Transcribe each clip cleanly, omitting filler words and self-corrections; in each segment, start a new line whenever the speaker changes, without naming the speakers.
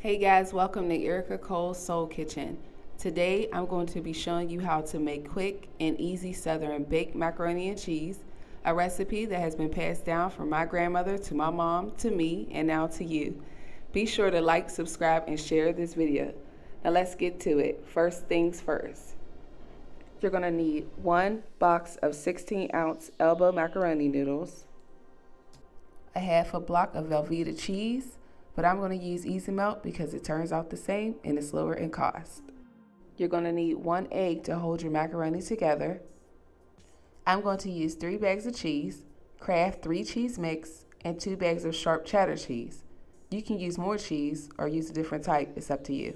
Hey guys, welcome to Erika Cole's Soul Kitchen. Today I'm going to be showing you how to make quick and easy Southern baked macaroni and cheese, a recipe that has been passed down from my grandmother to my mom to me and now to you. Be sure to like, subscribe, and share this video. Now let's get to it. First things first. You're going to need 1 box of 16-ounce elbow macaroni noodles, a half a block of velveeta cheese, but I'm going to use Easy Melt because it turns out the same and it's lower in cost. You're going to need 1 egg to hold your macaroni together. I'm going to use 3 bags of cheese, Kraft 3 cheese mix, and 2 bags of sharp cheddar cheese. You can use more cheese or use a different type, it's up to you.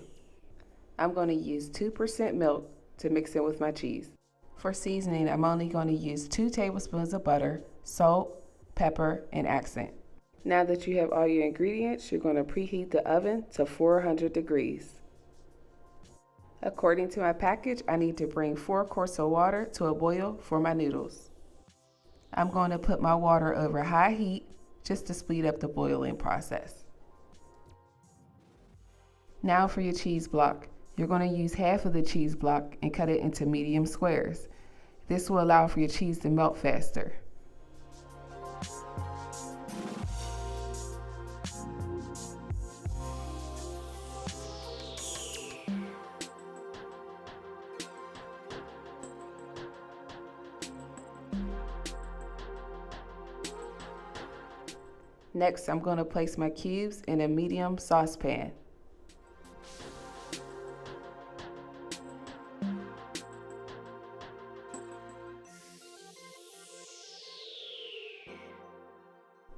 I'm going to use 2% milk to mix in with my cheese. For seasoning, I'm only going to use 2 tablespoons of butter, salt, pepper, and accent. Now that you have all your ingredients, you're going to preheat the oven to 400 degrees. According to my package, I need to bring 4 quarts of water to a boil for my noodles. I'm going to put my water over high heat just to speed up the boiling process. Now for your cheese block. You're going to use half of the cheese block and cut it into medium squares. This will allow for your cheese to melt faster. Next, I'm going to place my cubes in a medium saucepan.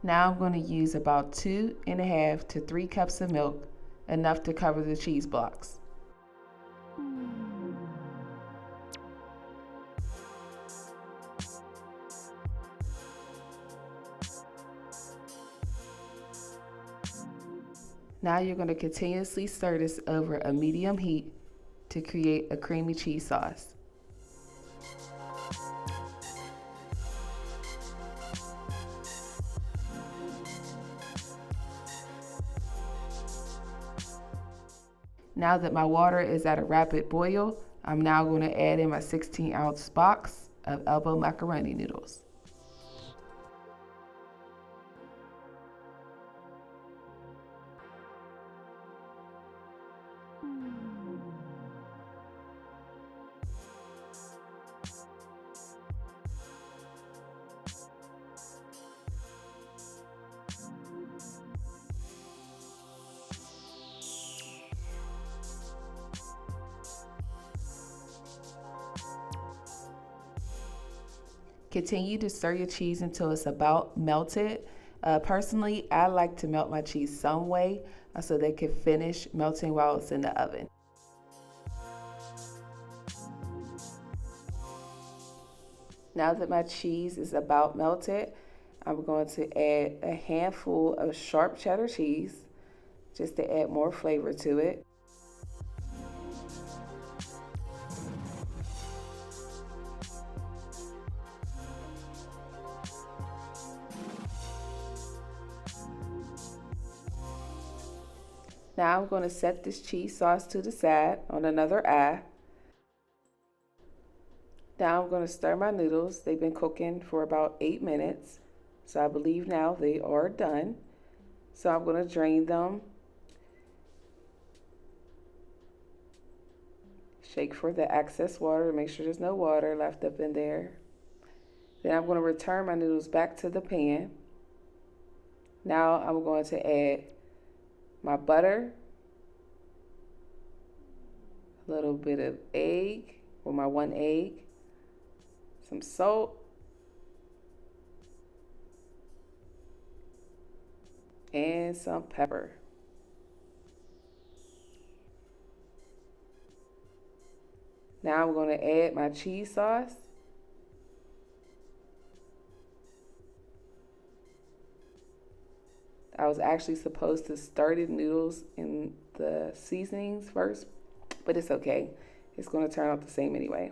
Now I'm going to use about 2.5 to 3 cups of milk, enough to cover the cheese blocks. Now you're going to continuously stir this over a medium heat to create a creamy cheese sauce. Now that my water is at a rapid boil, I'm now going to add in my 16-ounce box of elbow macaroni noodles. Continue to stir your cheese until it's about melted. Personally, I like to melt my cheese some way so they can finish melting while it's in the oven. Now that my cheese is about melted, I'm going to add a handful of sharp cheddar cheese just to add more flavor to it. Now I'm going to set this cheese sauce to the side on another eye. Now I'm going to stir my noodles. They've been cooking for about 8 minutes. So I believe now they are done. So I'm going to drain them. Shake for the excess water to make sure there's no water left up in there. Then I'm going to return my noodles back to the pan. Now I'm going to add my butter, a little bit of egg, or my 1 egg, some salt, and some pepper. Now I'm going to add my cheese sauce. I was actually supposed to stir the noodles in the seasonings first, but it's okay. It's going to turn out the same anyway.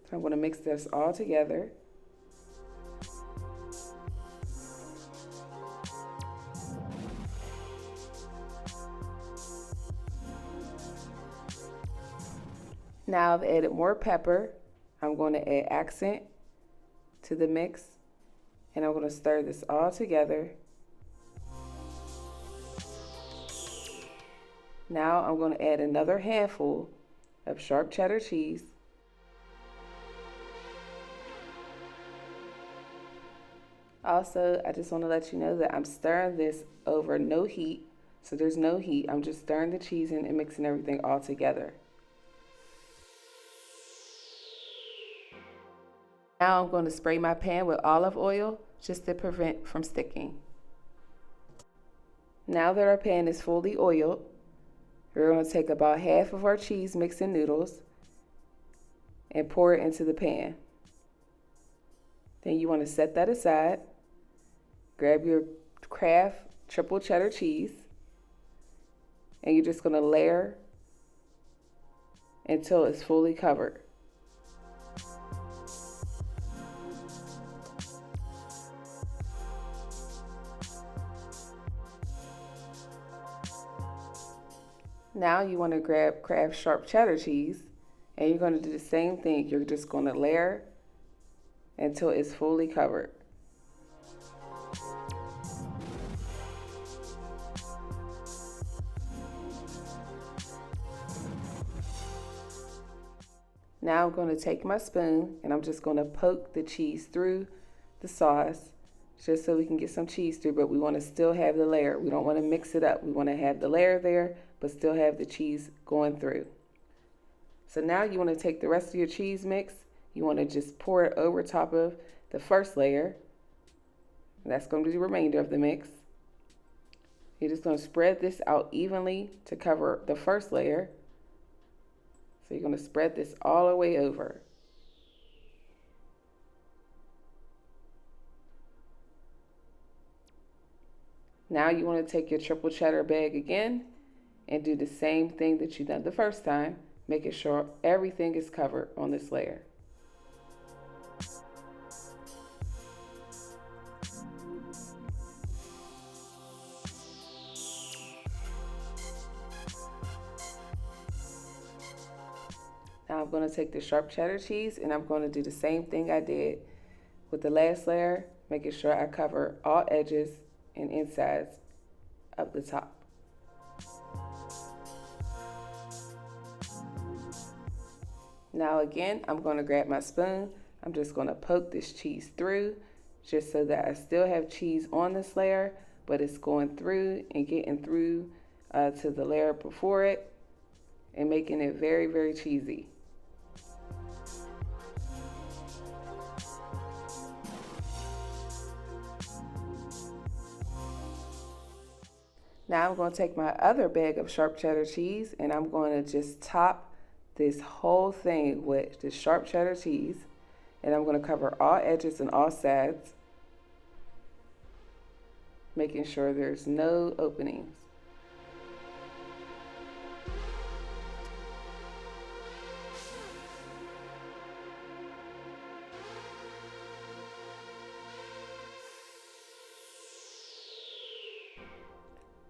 So I'm going to mix this all together. Now I've added more pepper. I'm going to add accent to the mix, and I'm going to stir this all together. Now I'm going to add another handful of sharp cheddar cheese. Also, I just want to let you know that I'm stirring this over no heat. So there's no heat. I'm just stirring the cheese in and mixing everything all together. Now I'm going to spray my pan with olive oil just to prevent from sticking. Now that our pan is fully oiled, we're going to take about half of our cheese mixed in noodles and pour it into the pan. Then you want to set that aside. Grab your Kraft triple cheddar cheese, and you're just going to layer until it's fully covered. Now you want to grab Kraft sharp cheddar cheese, and you're going to do the same thing. You're just going to layer until it's fully covered. Now I'm going to take my spoon and I'm just going to poke the cheese through the sauce just so we can get some cheese through, but we want to still have the layer. We don't want to mix it up. We want to have the layer there, but still have the cheese going through. So now you want to take the rest of your cheese mix. You want to just pour it over top of the first layer. That's going to be the remainder of the mix. You're just going to spread this out evenly to cover the first layer. So you're going to spread this all the way over. Now you want to take your triple cheddar bag again and do the same thing that you done the first time, making sure everything is covered on this layer. Now I'm going to take the sharp cheddar cheese and I'm going to do the same thing I did with the last layer, making sure I cover all edges and insides of the top. Now again, I'm going to grab my spoon. I'm just going to poke this cheese through just so that I still have cheese on this layer, but it's going through and getting through to the layer before it and making it very, very cheesy. Now I'm going to take my other bag of sharp cheddar cheese and I'm going to just top this whole thing with the sharp cheddar cheese, and I'm going to cover all edges and all sides, making sure there's no openings.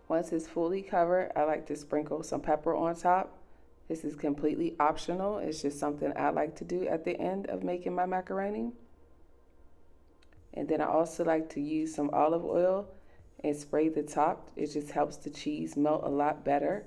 Once it's fully covered, I like to sprinkle some pepper on top. This is completely optional. It's just something I like to do at the end of making my macaroni. And then I also like to use some olive oil and spray the top. It just helps the cheese melt a lot better.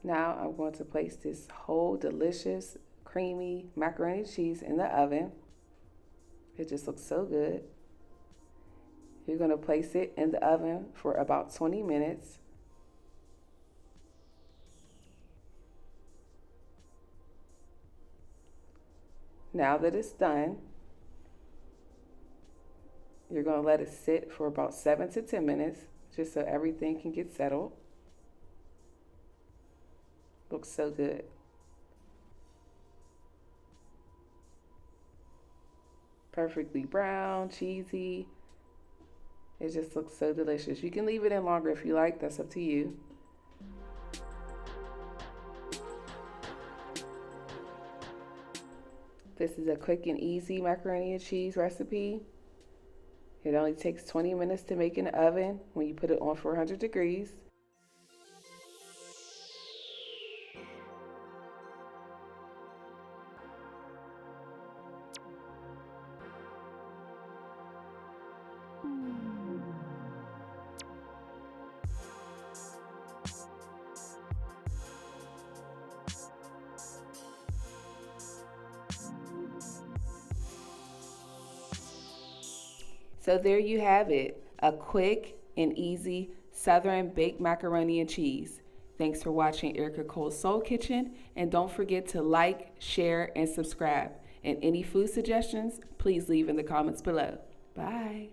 Now I'm going to place this whole delicious creamy macaroni and cheese in the oven. It just looks so good. You're going to place it in the oven for about 20 minutes. Now that it's done, you're going to let it sit for about 7 to 10 minutes just so everything can get settled. Looks so good. Perfectly brown, cheesy. It just looks so delicious. You can leave it in longer if you like. That's up to you. This is a quick and easy macaroni and cheese recipe. It only takes 20 minutes to make in the oven when you put it on 400 degrees. So there you have it, a quick and easy Southern baked macaroni and cheese. Thanks for watching Erika Cole's Soul Kitchen, and don't forget to like, share, and subscribe. And any food suggestions, please leave in the comments below. Bye.